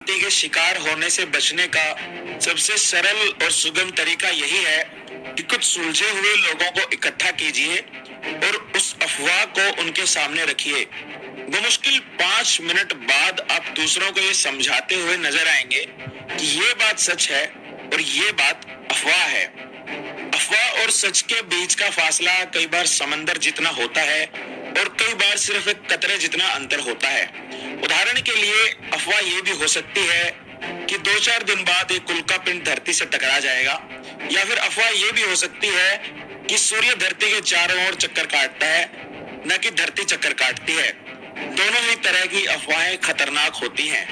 भ्रांति के शिकार होने से बचने का सबसे सरल और सुगम तरीका यही है कि कुछ सुलझे हुए लोगों को इकट्ठा कीजिए और उस अफवाह को उनके सामने रखिए। बमुश्किल 5 मिनट बाद आप दूसरों को ये समझाते हुए नजर आएंगे कि ये बात सच है और ये बात अफवाह है। अफवाह और सच के बीच का फासला कई बार समंदर जितना होता है और कई बार सिर्फ एक कतरे जितना अंतर होता है। उदाहरण के लिए अफवाह ये भी हो सकती है कि 2-4 दिन बाद एक उल्का पिंड धरती से टकरा जाएगा, या फिर अफवाह ये भी हो सकती है कि सूर्य धरती के चारों ओर चक्कर काटता है, न कि धरती चक्कर काटती है। दोनों ही तरह की अफवाहें खतरनाक होती हैं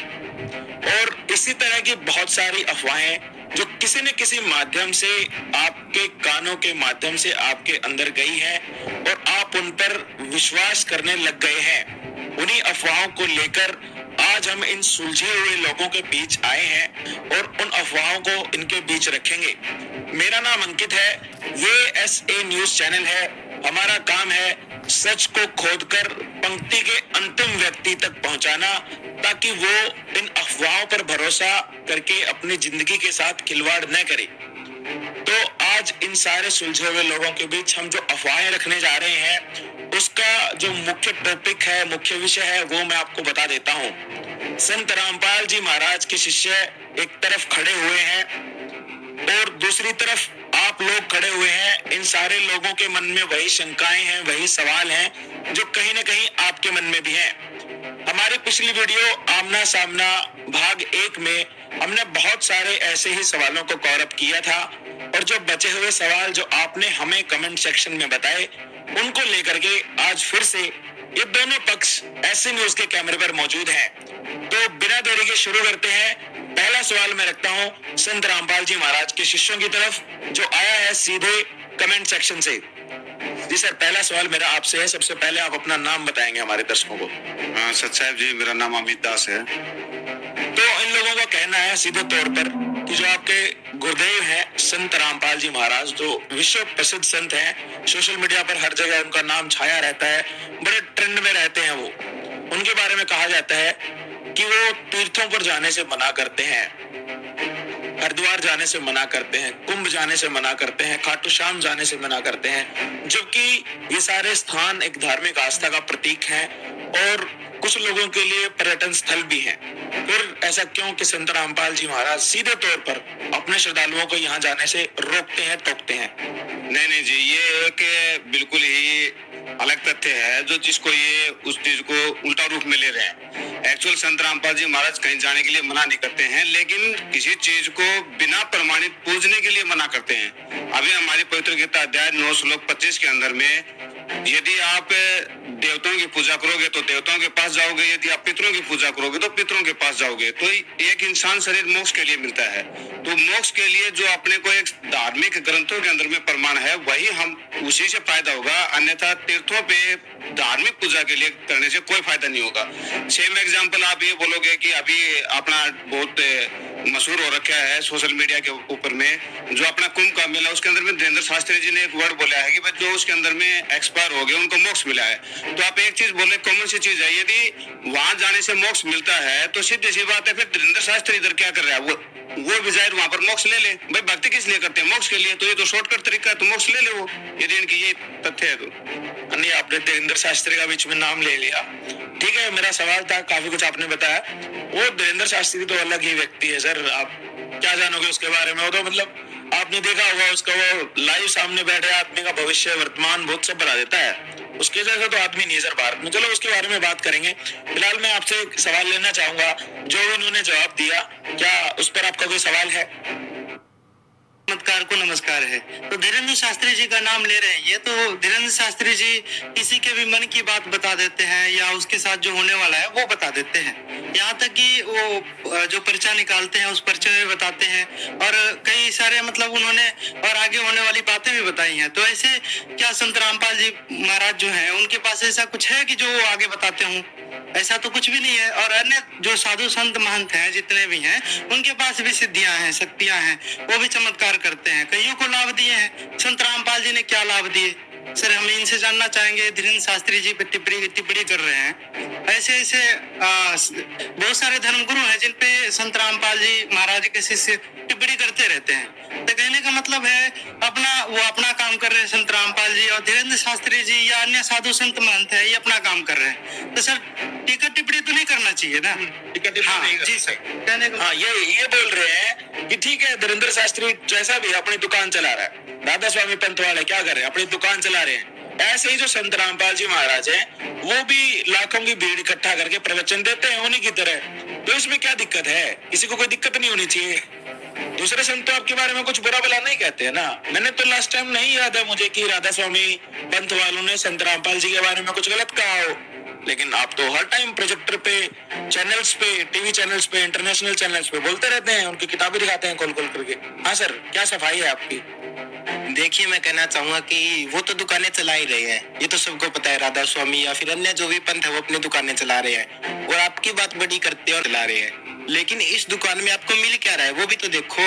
और इसी तरह की बहुत सारी अफवाहें जो किसी न किसी माध्यम से आपके कानों के माध्यम से आपके अंदर गई है और आप उन पर विश्वास करने लग गए हैं, उन्हीं अफवाहों को लेकर आज हम इन सुलझे हुए लोगों के बीच आए हैं और उन अफवाहों को इनके बीच रखेंगे। मेरा नाम अंकित है, ये SA न्यूज चैनल है। हमारा काम है सच को खोदकर पंक्ति के अंतिम व्यक्ति तक पहुंचाना, ताकि वो इन अफवाहों पर भरोसा करके अपनी जिंदगी के साथ खिलवाड़ न करे। तो आज इन सारे सुलझे हुए लोगों के बीच हम जो अफवाहें रखने जा रहे हैं, उसका जो मुख्य टॉपिक है, मुख्य विषय है, वो मैं आपको बता देता हूँ। संत रामपाल जी महाराज के शिष्य एक तरफ खड़े हुए हैं और दूसरी तरफ आप लोग खड़े हुए हैं। इन सारे लोगों के मन में वही शंकाएं हैं, वही सवाल हैं जो कहीं न कहीं आपके मन में भी हैं। हमारी पिछली वीडियो आमना सामना भाग 1 में हमने बहुत सारे ऐसे ही सवालों को कवर अप किया था और जो बचे हुए सवाल जो आपने हमें कमेंट सेक्शन में बताए, उनको लेकर के आज फिर से ये दोनों पक्ष ऐसे न्यूज के कैमरे पर मौजूद हैं। तो बिना देरी के शुरू करते हैं। पहला सवाल मैं रखता हूँ संत रामपाल जी महाराज के शिष्यों की तरफ, जो आया है सीधे कमेंट सेक्शन से। जी सर, पहला सवाल मेरा आपसे है। सबसे पहले आप अपना नाम बताएंगे हमारे दर्शकों को। सच साहब जी, मेरा नाम अमित दास है। तो इन लोगों का कहना है सीधे तौर पर कि जो आपके गुरुदेव हैं संत रामपाल जी महाराज, जो विश्व प्रसिद्ध संत हैं, सोशल मीडिया पर हर जगह उनका नाम छाया रहता है, बड़े ट्रेंड में रहते हैं वो। उनके बारे में कहा जाता है कि वो तीर्थों पर जाने से मना करते हैं, हरिद्वार जाने से मना करते हैं, कुंभ जाने से मना करते हैं, खाटू श्याम जाने से मना करते हैं, जबकि ये सारे स्थान एक धार्मिक आस्था का प्रतीक हैं और कुछ लोगों के लिए पर्यटन स्थल भी हैं। फिर ऐसा क्यों कि संत रामपाल जी महाराज सीधे तौर पर अपने श्रद्धालुओं को यहाँ जाने से रोकते हैं, टोकते हैं? नहीं जी, ये एक बिल्कुल ही अलग तथ्य है जो जिसको ये उस चीज को उल्टा रूप में ले रहे हैं। एक्चुअल संत रामपाल जी महाराज कहीं जाने के लिए मना नहीं करते हैं, लेकिन किसी चीज को बिना प्रमाणित पूजने के लिए मना करते हैं। अभी हमारी पवित्र गीता अध्याय 9 श्लोक 25 के अंदर में यदि आप देवताओं की पूजा करोगे तो देवताओं के पास जाओगे, यदि आप पितरों की पूजा करोगे तो पितरों के पास जाओगे। तो एक इंसान शरीर मोक्ष के लिए मिलता है, तो मोक्ष के लिए जो अपने को एक धार्मिक ग्रंथों के अंदर में प्रमाण है, वही हम उसी से फायदा होगा। अन्यथा तीर्थों पे धार्मिक पूजा के लिए करने से कोई फायदा नहीं होगा। सेम एग्जाम्पल आप ये बोलोगे कि अभी अपना बहुत मशहूर हो रखा है सोशल मीडिया के ऊपर में जो अपना कुंभ का मेला, उसके अंदर में धीरेन्द्र शास्त्री जी ने एक वर्ड बोला है कि भाई जो उसके अंदर में एक्सपायर हो गए उनको मोक्ष मिला है। तो आप एक चीज बोले, कॉमन सी चीज है, यदि वहां जाने से मोक्ष मिलता है तो सीधी सी बात है, फिर धीरेन्द्र शास्त्री इधर क्या कर रहा है? वो भी जाहिर वहां पर मोक्ष ले ले। भाई भक्ति किस लिए करते हैं? मोक्ष के लिए। तो ये तो शॉर्टकट तरीका है, तो मोक्ष ले ले वो, यदि इनकी ये तथ्य है तो। नहीं, आपने धीरेन्द्र शास्त्री का बीच में नाम ले लिया, ठीक है। मेरा सवाल था, काफी कुछ आपने बताया। वो धीरेन्द्र शास्त्री तो अलग ही व्यक्ति है सर, आप क्या जानोगे उसके बारे में? वो तो मतलब आपने देखा होगा उसका, वो लाइव सामने बैठे आदमी का भविष्य, वर्तमान, बहुत सब बता देता है। उसके जैसा तो आदमी नहीं है सर भारत में। चलो उसके बारे में बात करेंगे। फिलहाल मैं आपसे एक सवाल लेना चाहूंगा, जो इन्होंने जवाब दिया, क्या उस पर आपका कोई सवाल है? चमत्कार को नमस्कार है। तो धीरेन्द्र शास्त्री जी का नाम ले रहे हैं, ये तो धीरेन्द्र शास्त्री जी किसी के भी मन की बात बता देते हैं या उसके साथ जो होने वाला है वो बता देते हैं। यहाँ तक कि वो जो पर्चा निकालते हैं उस पर्चे में बताते हैं और कई सारे मतलब उन्होंने और आगे होने वाली बातें भी बताई हैं। तो ऐसे क्या संत रामपाल जी महाराज जो हैं उनके पास ऐसा कुछ है कि जो वो आगे बताते हों? ऐसा तो कुछ भी नहीं है। और अन्य जो साधु संत महंत हैं जितने भी हैं, उनके पास भी सिद्धियां हैं, शक्तियां हैं, वो भी चमत्कार करते हैं, कईयों को लाभ दिए हैं। संत रामपाल जी ने क्या लाभ दिए? सर हम इनसे जानना चाहेंगे, धीरेन्द्र शास्त्री जी पे टिप्पणी कर रहे हैं। ऐसे ऐसे बहुत सारे धर्मगुरु हैं जिन पे संत रामपाल जी महाराज के शिष्य टिप्पणी करते रहते हैं। तो कहने का मतलब है वो अपना काम कर रहे हैं संत रामपाल जी, और धीरेन्द्र शास्त्री जी या अन्य साधु संत महंत है ये अपना काम कर रहे हैं। तो सर टीका टिप्पणी तो नहीं करना चाहिए ना? हाँ जी सर, कहने का ये बोल रहे हैं कि ठीक है, धीरेन्द्र शास्त्री जैसा भी अपनी दुकान चला रहा है, राधा स्वामी पंथ वाले क्या कर रहे हैं, अपनी दुकान चला रहे हैं। ऐसे ही जो संत रामपाल जी महाराज हैं, वो भी लाखों की भीड़ इकट्ठा करके प्रवचन देते हैं उन्हीं की तरह। तो इसमें क्या दिक्कत है? किसी को कोई दिक्कत नहीं होनी चाहिए। दूसरे संत तो आपके बारे में कुछ बुरा भला नहीं कहते हैं ना। मैंने तो लास्ट टाइम नहीं याद है मुझे कि राधा स्वामी पंथ वालों ने संत रामपाल जी के बारे में कुछ गलत कहा हो, लेकिन आप तो हर टाइम प्रोजेक्टर पे, चैनल्स पे, टीवी चैनल्स पे, इंटरनेशनल चैनल्स पे बोलते रहते हैं, उनकी किताबें दिखाते हैं खोल खोल करके। हाँ सर, क्या सफाई है आपकी? देखिए, मैं कहना चाहूंगा कि वो तो दुकानें चला ही रहे हैं, ये तो सबको पता है। राधा स्वामी या फिर अन्य जो भी पंथ है वो अपनी दुकानें चला रहे हैं, और आपकी बात बड़ी करते हैं और चला रहे हैं। लेकिन इस दुकान में आपको मिल क्या रहा है वो भी तो देखो।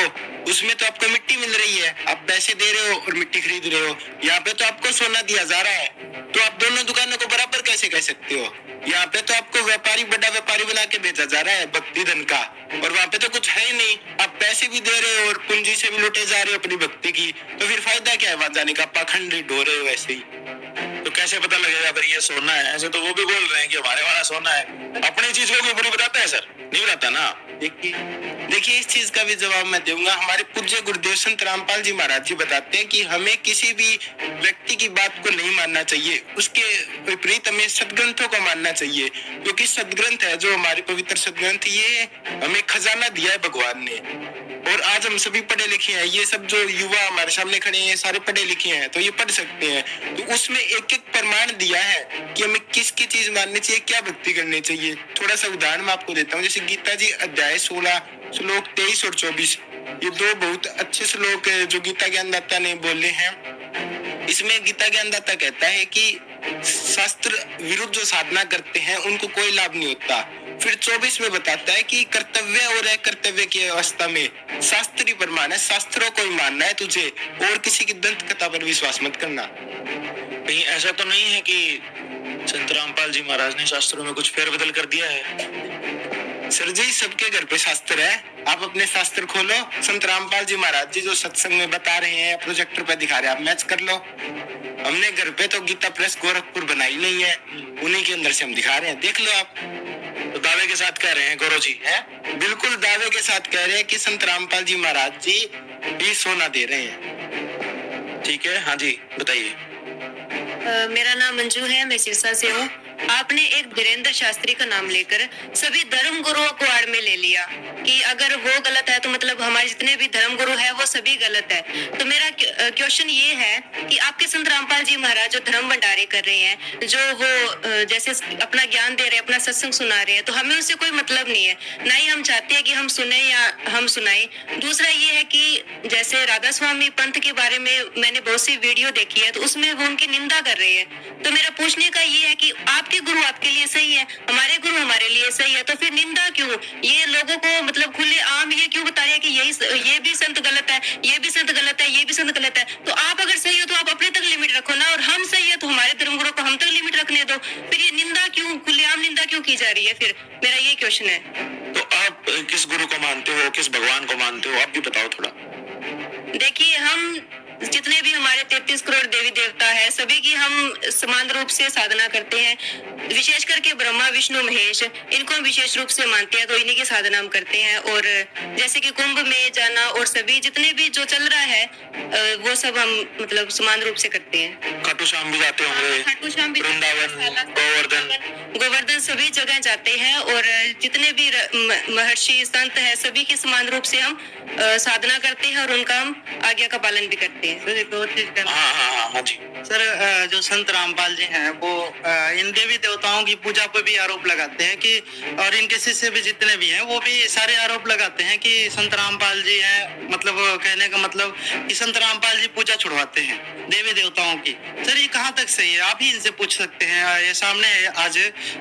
उसमें तो आपको मिट्टी मिल रही है, आप पैसे दे रहे हो और मिट्टी खरीद रहे हो। यहाँ पे तो आपको सोना दिया जा रहा है, तो आप दोनों दुकानों को बराबर कैसे कह सकते हो? यहाँ पे तो आपको व्यापारी, बड़ा व्यापारी बना के बेचा जा रहा है भक्ति धन का, और वहाँ पे तो कुछ है ही नहीं। आप पैसे भी दे रहे हो और पूंजी से भी लुटे जा रहे हो अपनी भक्ति की, तो फिर फायदा क्या है वहां जाने का? पाखंड ढो रहे हो ऐसे ही। तो कैसे पता लगेगा फिर ये सोना है? ऐसे तो वो भी बोल रहे हैं कि हमारे वाला सोना है। अपनी चीज को कोई बुरी बताता है सर? नहीं बताता ना। देखिए, इस चीज का भी जवाब मैं दूंगा। हमारे पूज्य गुरुदेव संत रामपाल जी महाराज जी बताते हैं कि हमें किसी भी व्यक्ति की बात को नहीं मानना चाहिए, उसके विपरीत हमें सदग्रंथों को मानना चाहिए, क्योंकि सदग्रंथ है जो हमारे पवित्र सदग्रंथ, ये हमें खजाना दिया है भगवान ने। और आज हम सभी पढ़े लिखे हैं, ये सब जो युवा हमारे सामने खड़े हैं सारे पढ़े लिखे हैं, तो ये पढ़ सकते हैं। तो उसमें एक एक प्रमाण दिया है कि हमें किसकी चीज माननी चाहिए, क्या भक्ति करनी चाहिए। थोड़ा सा उदाहरण मैं आपको देता हूँ। जैसे गीता जी अध्याय 16 श्लोक 23 और 24, ये दो बहुत अच्छे श्लोक है जो गीता ज्ञानदाता ने बोले हैं। इसमें गीता ज्ञानदाता कहता है कि शास्त्र विरुद्ध जो साधना करते हैं उनको कोई लाभ नहीं होता। फिर 24 में बताता है कि कर्तव्य और अकर्तव्य की अवस्था में शास्त्रीय प्रमाण है, शास्त्रों को ही मानना है तुझे, और किसी की दंत कथा पर विश्वास मत करना। कहीं ऐसा तो नहीं है कि संत रामपाल जी महाराज ने शास्त्रों में कुछ फेरबदल कर दिया है? सर जी, सबके घर पे शास्त्र है, आप अपने शास्त्र खोलो। संत रामपाल जी महाराज जी जो सत्संग में बता रहे हैं, प्रोजेक्टर पे दिखा रहे हैं, आप मैच कर लो। हमने घर पे तो गीता प्रेस गोरखपुर बनाई नहीं है, उन्हीं के अंदर से हम दिखा रहे हैं, देख लो आप। तो दावे के साथ कह रहे हैं गौरव जी है? बिल्कुल दावे के साथ कह रहे हैं कि संत रामपाल जी महाराज जी भी सोना दे रहे हैं। ठीक है, हाँ जी बताइए। मेरा नाम मंजू है, मैं सिरसा से हूँ। आपने एक धीरेन्द्र शास्त्री का नाम लेकर सभी धर्म गुरुओं को आड़ में ले लिया कि अगर वो गलत है तो मतलब हमारे जितने भी धर्म गुरु है वो सभी गलत है। तो मेरा क्वेश्चन ये है कि आपके संत रामपाल जी महाराज जो धर्म भंडारे कर रहे हैं, जो वो जैसे अपना ज्ञान दे रहे हैं, अपना सत्संग सुना रहे हैं, तो हमें उससे कोई मतलब नहीं है, ना ही हम चाहते हैं कि हम सुने या हम सुनाए। दूसरा ये है कि जैसे राधा स्वामी पंथ के बारे में मैंने बहुत सी वीडियो देखी है, तो उसमें वो उनकी निंदा कर रहे हैं। तो मेरा पूछने का ये है कि आपके गुरु आपके लिए सही है, हमारे गुरु हमारे लिए सही है, तो फिर निंदा क्यों? ये लोगों को मतलब खुले आम ये क्यों बता रहे हैं कि ये भी संत गलत है, ये भी संत गलत है, ये भी संत गलत है? तो आप अगर सही हो तो आप अपने तक लिमिट रखो ना, और हम सही है तो हमारे धर्म गुरु को हम तक लिमिट रखने दो। फिर ये निंदा क्यों, खुलेआम निंदा क्यों की जा रही है? फिर मेरा ये क्वेश्चन है। तो आप किस गुरु को मानते हो, किस भगवान को मानते हो, आप भी बताओ थोड़ा। देखिए, हम जितने भी हमारे 33 करोड़ देवी देवता है, सभी की हम समान रूप से साधना करते हैं। विशेष करके ब्रह्मा विष्णु महेश, इनको हम विशेष रूप से मानते हैं, तो इन्हीं की साधना हम करते हैं। और जैसे कि कुंभ में जाना और सभी जितने भी जो चल रहा है वो सब हम मतलब समान रूप से करते हैं। खाटू श्याम भी जाते होंगे, खाटू श्याम भी, वृंदावन, गोवर्धन सभी जगह जाते हैं, और जितने भी महर्षि संत है सभी के समान रूप से हम साधना करते हैं और उनका हम आज्ञा का पालन भी करते हैं। हाँ जी सर, जो संत रामपाल जी हैं वो इन देवी देवताओं की पूजा पर भी आरोप लगाते हैं कि, और इनके शिष्य भी जितने भी हैं वो भी सारे आरोप लगाते हैं कि संत रामपाल जी हैं, मतलब कहने का मतलब कि संत रामपाल जी पूजा छुड़वाते हैं देवी देवताओं की। सर ये कहाँ तक सही है? आप ही इनसे पूछ सकते हैं, ये सामने है आज,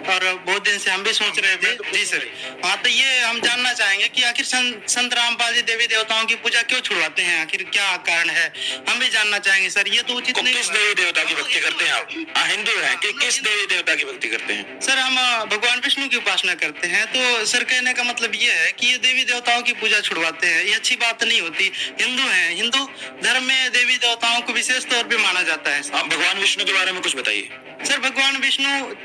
और बहुत दिन से हम भी सोच रहे थे। जी सर, हाँ, तो ये हम जानना चाहेंगे कि आखिर संत रामपाल जी देवी देवताओं की पूजा क्यों छुड़वाते हैं, आखिर क्या कारण है? हम भी जानना चाहेंगे सर, ये तो उचित को नहीं किस होगा। देवी देवता की भक्ति करते हैं आप? हिंदू हैं कि किस देवी देवता की भक्ति करते हैं? सर हम भगवान विष्णु की उपासना करते हैं। तो सर कहने का मतलब ये है कि ये देवी देवताओं की पूजा छुड़वाते हैं, ये अच्छी बात नहीं होती। हिंदू हैं, हिंदू धर्म में देवी देवताओं को विशेष तौर पे माना जाता है। आप भगवान विष्णु के बारे में कुछ बताइए। सर भगवान विष्णु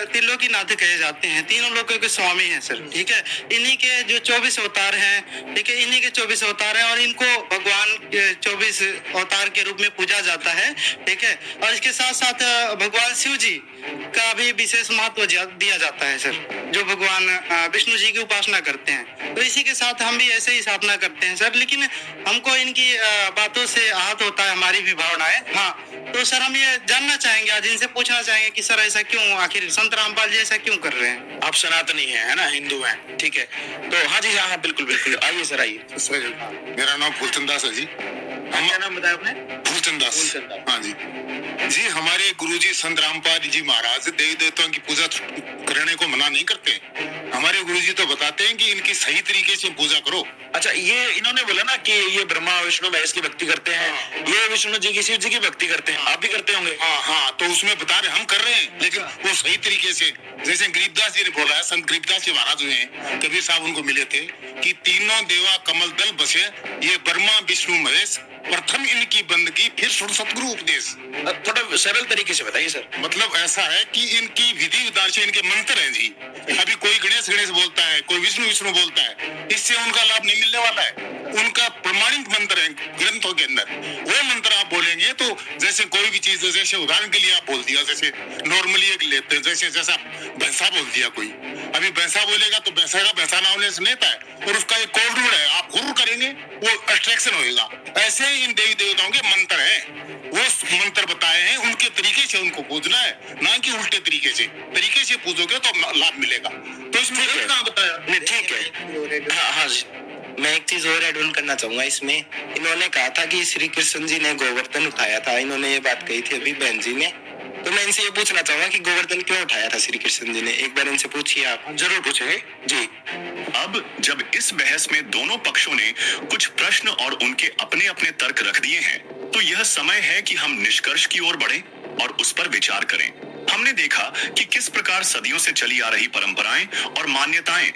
त्रिलोकीनाथ कहे जाते हैं, तीनों लोकों के स्वामी हैं सर, ठीक है। इन्हीं के जो 24 अवतार हैं, ठीक है, इन्हीं के 24 अवतार हैं और इनको भगवान के 24 अवतार के रूप में पूजा जाता है, ठीक है। और इसके साथ साथ भगवान शिव जी का भी विशेष महत्व दिया जाता है सर, जो भगवान विष्णु जी की उपासना करते हैं। तो इसी के साथ हम भी ऐसे ही स्थापना करते हैं सर, लेकिन हमको इनकी बातों से आहत होता है, हमारी भी भावनाएं। हाँ, तो सर हम ये जानना चाहेंगे, आज इनसे पूछना चाहेंगे कि सर ऐसा क्यों, आखिर संत रामपाल जी ऐसा क्यों कर रहे हैं? आप सनातनी हैं, है ना, हिंदू हैं, ठीक है। तो हाँ जी, हाँ बिल्कुल बिल्कुल, आइए सर, आइए। सर मेरा नाम फूलचंद दास है जी। क्या नाम बताया आपने? फूलचंद दास। फूलचंद दास। हाँ जी जी, हमारे गुरुजी संत रामपाल जी महाराज देवी देवताओं की पूजा करने को मना नहीं करते। हमारे गुरुजी तो बताते हैं कि इनकी सही तरीके से पूजा करो। अच्छा, ये इन्होंने बोला ना कि ये ब्रह्मा विष्णु महेश की भक्ति करते हैं, ये विष्णु जी की शिव जी की भक्ति करते हैं, आप भी करते होंगे? हाँ हाँ, तो उसमें बता रहे हम कर रहे हैं, लेकिन वो सही तरीके से। जैसे गरीबदास जी ने बोला है, संत गरीबदास जी महाराज हुए हैं, कबीर साहब उनको मिले थे कि तीनों देवा कमल दल बसे, ये ब्रह्मा विष्णु महेश, प्रथम इनकी बंदगी फिर सतगुरु उपदेश। थोड़ा सरल तरीके से बताइए सर। मतलब ऐसा है कि इनकी विधि विधान से इनके मंत्र हैं जी। अभी कोई गणेश गणेश बोलता है, कोई विष्णु विष्णु बोलता है, इससे उनका लाभ नहीं मिलने वाला है। उनका प्रमाणित मंत्र है ग्रंथों के अंदर, वो मंत्र आप बोलेंगे तो जैसे कोई भी चीज, जैसे उदाहरण के लिए आप बोल दिया, जैसे नॉर्मली एक लेते हैं, जैसा भैंसा बोल दिया कोई, अभी भैंसा बोलेगा तो भैंसा का भैंसा नाम लेता है और उसका एक कोड रूल है, आप हुर्र करेंगे वो अट्रैक्शन होगा। ऐसे ही इन देवी देवताओं के मंत्र हैं, वो मंत्र बताए हैं, उनके तरीके से उनको पूजना है, ना कि उल्टे तरीके से पूजोगे तो लाभ मिलेगा। तो इसमें कहाँ बताया? नहीं, ठीक है। हाँ हाँ जी। मैं एक चीज और एड ऑन करना चाहूंगा इसमें। इन्होंने कहा था कि श्री कृष्ण जी ने गोवर्धन उठाया था, इन्होंने ये बात कही थी अभी बहन जी ने। तो मैं इनसे ये पूछना चाहूंगा कि गोवर्धन क्यों उठाया था श्री कृष्ण जी ने, एक बार इनसे पूछिए आप। जरूर पूछेंगे जी। अब जब इस बहस में दोनों पक्षों ने कुछ प्रश्न और उनके अपने अपने तर्क रख दिए हैं, तो यह समय है कि हम निष्कर्ष की ओर बढ़ें और उस पर विचार करें। हमने देखा कि किस प्रकार सदियों से चली आ रही परंपराएं और मान्यताएं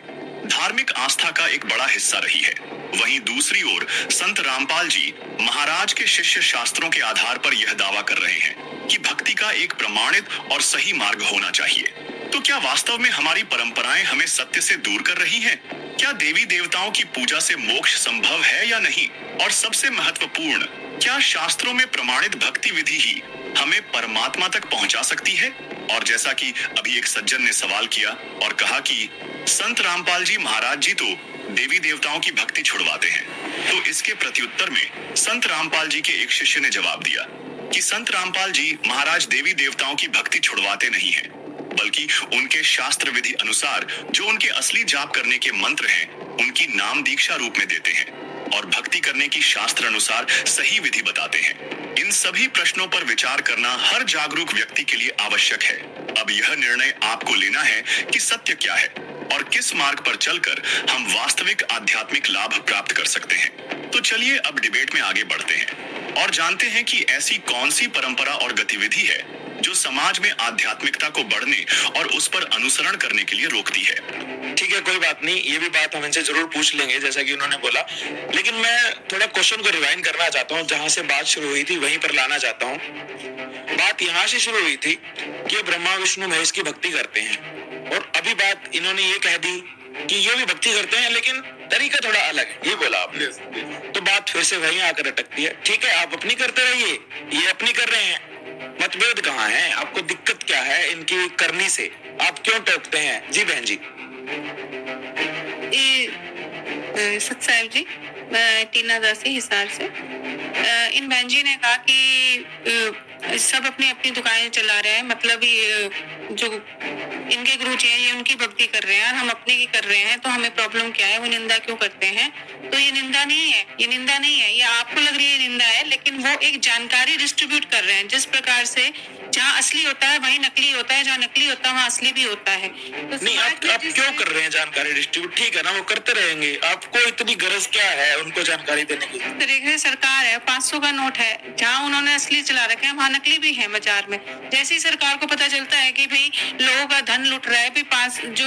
धार्मिक आस्था का एक बड़ा हिस्सा रही है। वहीं दूसरी ओर संत रामपाल जी महाराज के शिष्य शास्त्रों के आधार पर यह दावा कर रहे हैं कि भक्ति का एक प्रमाणित और सही मार्ग होना चाहिए। तो क्या वास्तव में हमारी परंपराएं हमें सत्य से दूर कर रही हैं? क्या देवी देवताओं की पूजा से मोक्ष संभव है या नहीं? और सबसे महत्वपूर्ण, क्या शास्त्रों में प्रमाणित भक्ति विधि ही हमें परमात्मा तक पहुंचा सकती है? और जैसा कि अभी एक सज्जन ने सवाल किया और कहा कि संत रामपाल जी महाराज जी तो देवी देवताओं की भक्ति छुड़वाते हैं, तो इसके प्रत्युत्तर में संत रामपाल जी के एक शिष्य ने जवाब दिया कि संत रामपाल जी महाराज देवी देवताओं की भक्ति छुड़वाते नहीं हैं, बल्कि उनके शास्त्र विधि अनुसार जो उनके असली जाप करने के मंत्र हैं, उनकी नाम दीक्षा रूप में देते हैं और भक्ति करने की शास्त्र अनुसार सही विधि बताते हैं। इन सभी प्रश्नों पर विचार करना हर जागरूक व्यक्ति के लिए आवश्यक है। अब यह निर्णय आपको लेना है कि सत्य क्या है और किस मार्ग पर चलकर हम वास्तविक आध्यात्मिक लाभ प्राप्त कर सकते हैं। तो चलिए अब डिबेट में आगे बढ़ते हैं और जानते हैं कि ऐसी कौन सी परंपरा और गतिविधि है जो समाज में आध्यात्मिकता को बढ़ने और उस पर अनुसरण करने के लिए रोकती है। ठीक है, कोई बात नहीं, ये भी बात हम इनसे जरूर पूछ लेंगे जैसा कि उन्होंने बोला। लेकिन मैं थोड़ा क्वेश्चन को रिवाइंड करना चाहता हूँ, जहां से बात शुरू हुई थी वहीं पर लाना चाहता हूँ। बात यहाँ से शुरू हुई थी कि ब्रह्मा विष्णु महेश की भक्ति करते हैं, और अभी बात इन्होंने ये कह दी कि ये भी भक्ति करते हैं लेकिन तरीका थोड़ा अलग है, ये बोला आपने। तो बात फिर से वहीं आकर अटकती है। ठीक है, आप अपनी करते रहिए, ये अपनी कर रहे हैं, मतभेद कहाँ है? आपको दिक्कत क्या है इनकी करनी से? आप क्यों टोकते हैं? जी बहन जी। सत साहिब जी, मैं टीना दासी हिसार से। इन बहन जी ने कहा कि सब अपनी अपनी दुकानें चला रहे हैं, मतलब ये जो इनके गुरु जी हैं ये उनकी भक्ति कर रहे हैं और हम अपने की कर रहे हैं, तो हमें प्रॉब्लम क्या है? वो निंदा क्यों करते हैं? तो ये निंदा नहीं है, ये निंदा नहीं है, ये आपको लग रही है निंदा है, लेकिन वो एक जानकारी डिस्ट्रीब्यूट कर रहे हैं। जिस प्रकार से जहाँ असली होता है वहीं नकली होता है, जहाँ नकली होता है वहाँ असली भी होता है। तो नहीं, आप क्यों कर रहे हैं जानकारी डिस्ट्रीब्यूट? ठीक है ना, वो करते रहेंगे, आपको इतनी गरज क्या है उनको जानकारी देने की? इस तरीके से सरकार है, 500 का नोट है, जहाँ उन्होंने असली चला रखे हैं वहाँ नकली भी है बाजार में। जैसे ही सरकार को पता चलता है कि भाई लोगों का धन लुट रहा है, भी जो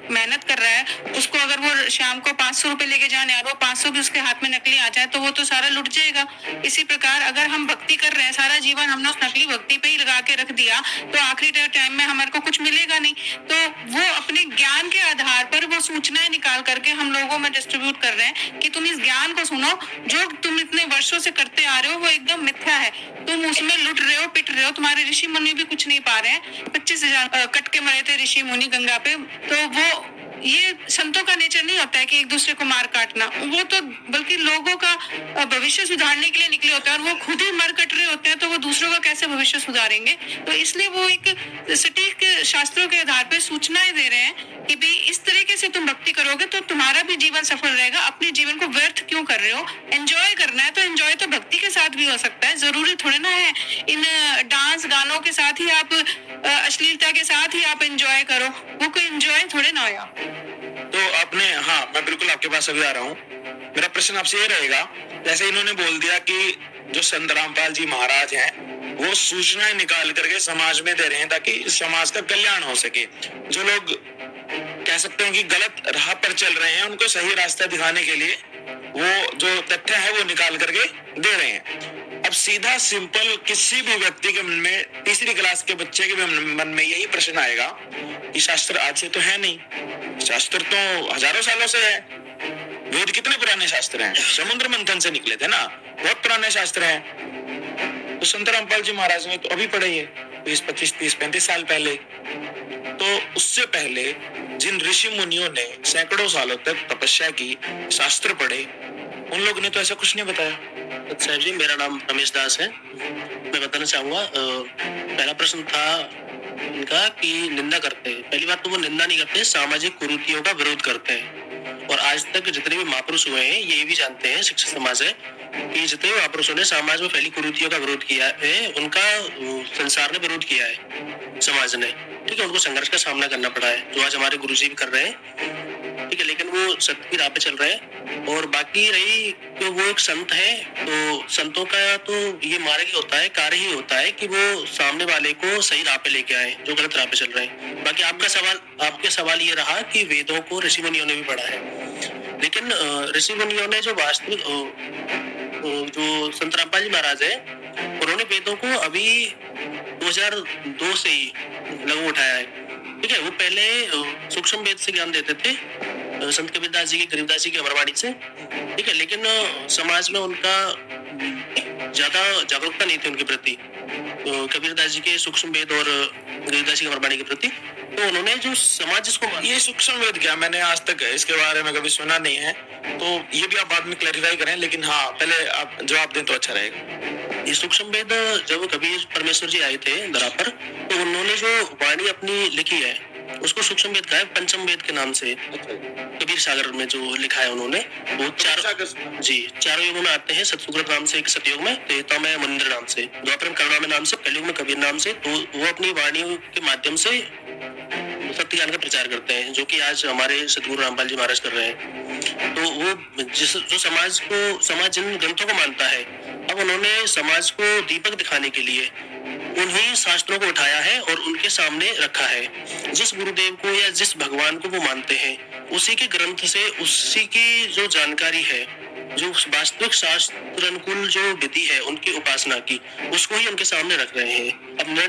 मेहनत कर रहा है उसको अगर वो शाम को 500 रुपए लेके जाने और वो 500 भी उसके हाथ में नकली आ जाए तो वो तो सारा लुट जाएगा। इसी प्रकार अगर हम भक्ति कर रहे हैं, सारा जीवन हमने उस नकली भक्ति पे ही लगा के रख दिया तो आखिरी टाइम में हमारे को कुछ मिलेगा नहीं। तो वो अपने ज्ञान के आधार पर वो सूचनाएं निकाल करके हम लोगों में डिस्ट्रीब्यूट कर रहे हैं कि तुम इस ज्ञान को सुनो, जो तुम इतने वर्षों से करते आ रहे हो वो एकदम मिथ्या है, तुम उसमें लुट रहे हो, पिट रहे हो, तुम्हारे ऋषि मुनि भी कुछ नहीं पा रहे हैं। 25,000 कट के मरे थे ऋषि मुनि गंगा पे। तो वो ये संतों का नेचर नहीं होता है कि एक दूसरे को मार काटना, वो तो बल्कि लोगों का भविष्य सुधारने के लिए निकले होते हैं और वो खुद ही मर कट रहे होते हैं तो वो दूसरों का कैसे भविष्य सुधारेंगे। तो इसलिए वो एक सटीक शास्त्रों के आधार पर सूचनाएं दे रहे हैं कि भाई इस तरीके से तुम भक्ति करोगे तो तुम्हारा भी जीवन सफल रहेगा। अपने जीवन को व्यर्थ क्यों कर रहे हो? एंजॉय करना है तो एंजॉय तो भक्ति के साथ भी हो सकता है, जरूरी थोड़े ना है इन डांस गानों के साथ ही आप अश्लीलता के साथ ही आप एंजॉय करो, वो कोई एंजॉय थोड़े ना हो। तो आपने, हाँ मैं बिल्कुल आपके पास अभी आ रहा हूँ। मेरा प्रश्न आपसे ये रहेगा, जैसे इन्होंने बोल दिया कि जो संत रामपाल जी महाराज हैं वो सूचनाएं निकाल करके समाज में दे रहे हैं ताकि समाज का कल्याण हो सके। जो लोग कह सकते हैं कि गलत राह पर चल रहे हैं उनको सही रास्ता दिखाने के लिए वो जो तथ्य है वो निकाल करके दे रहे हैं। अब सीधा सिंपल किसी भी व्यक्ति के मन में, तीसरी क्लास के बच्चे के मन में यही प्रश्न आएगा कि शास्त्र आज से तो है नहीं, शास्त्र तो हजारों सालों से है। वेद कितने पुराने शास्त्र हैं, समुद्र मंथन से निकले थे ना, बहुत पुराने शास्त्र हैं। तो संत रामपाल जी महाराज ने तो अभी पढ़े है 20, 25, 30, 35 साल पहले। तो उससे पहले जिन ऋषि मुनियों ने सैकड़ों सालों तक तपस्या की, शास्त्र पढ़े, उन लोगों ने तो ऐसा कुछ नहीं बताया। साहब जी, मेरा नाम रमेश दास है। मैं बताना चाहूंगा, पहला प्रश्न था इनका कि निंदा करते हैं। पहली बात तो वो निंदा नहीं करते, सामाजिक कुरीतियों का विरोध करते हैं। और आज तक जितने भी महापुरुष हुए हैं ये भी जानते हैं, शिक्षित समाज है, कि जितने भी महापुरुषों ने समाज में फैली कुरीतियों का विरोध किया है उनका संसार ने विरोध किया है, समाज ने। ठीक है, उनको संघर्ष का सामना करना पड़ा है, जो आज हमारे गुरुजी भी कर रहे हैं। ठीक है, लेकिन वो सत्य की राह पे चल रहे हैं। और बाकी रही तो वो एक संत है, तो संतों का तो ये मार्ग ही होता है, कार्य ही होता है कि वो सामने वाले को सही राह पे लेके आए जो गलत राह पे चल रहे हैं। बाकी आपके सवाल ये रहा कि वेदों को ऋषि मुनियों ने भी पढ़ा है, लेकिन ऋषि मुनियों ने जो वास्तविक जो संत रामपाल जी महाराज है उन्होंने वेदों को अभी 2002 से ही लगभग उठाया है। ठीक है, वो पहले सूक्ष्म वेद से ज्ञान देते थे, संत कबीरदास जी की, गरीबदास जी की अमरवाणी से। ठीक है, लेकिन समाज में उनका ज्यादा जागरूकता नहीं थी उनके प्रति, कबीरदास जी के सूक्ष्म वेद और गरीबदास जी की अमरवाणी के प्रति। तो उन्होंने जो समाज जिसको, ये सूक्ष्म वेद क्या, मैंने आज तक इसके बारे में कभी सुना नहीं है, तो ये भी आप बाद में क्लैरिफाई करें, लेकिन हाँ पहले आप जवाब दें तो अच्छा रहेगा। ये सूक्ष्म वेद जब कबीर परमेश्वर जी आए थे धरा पर, तो उन्होंने जो वाणी अपनी लिखी है उसको सूक्ष्म वेद कहा है, पंचम वेद के नाम से। कबीर सागर में जो लिखा है उन्होंने, वो चारों युगों में आते हैं, सतयुग नाम से, एक सतयुग में, त्रेता में मनिंद्र नाम से, द्वापर में करुणा नाम से, कलयुग में कबीर नाम से। तो वो अपनी वाणी के माध्यम से सत्य ज्ञान का प्रचार करते हैं, जो कि आज हमारे सतगुरु रामपाल जी महाराज कर रहे हैं। तो वो जो समाज जिन ग्रंथों को मानता है, अब उन्होंने समाज को दीपक दिखाने के लिए उन्हीं शास्त्रों को उठाया है और उनके सामने रखा है। जिस गुरुदेव को या जिस भगवान को वो मानते हैं उसी के ग्रंथ से, उसी की जो जानकारी है, जो वास्तविक शास्त्र अनुकूल जो विधि है उनकी उपासना की, उसको ही उनके सामने रख रहे हैं। अब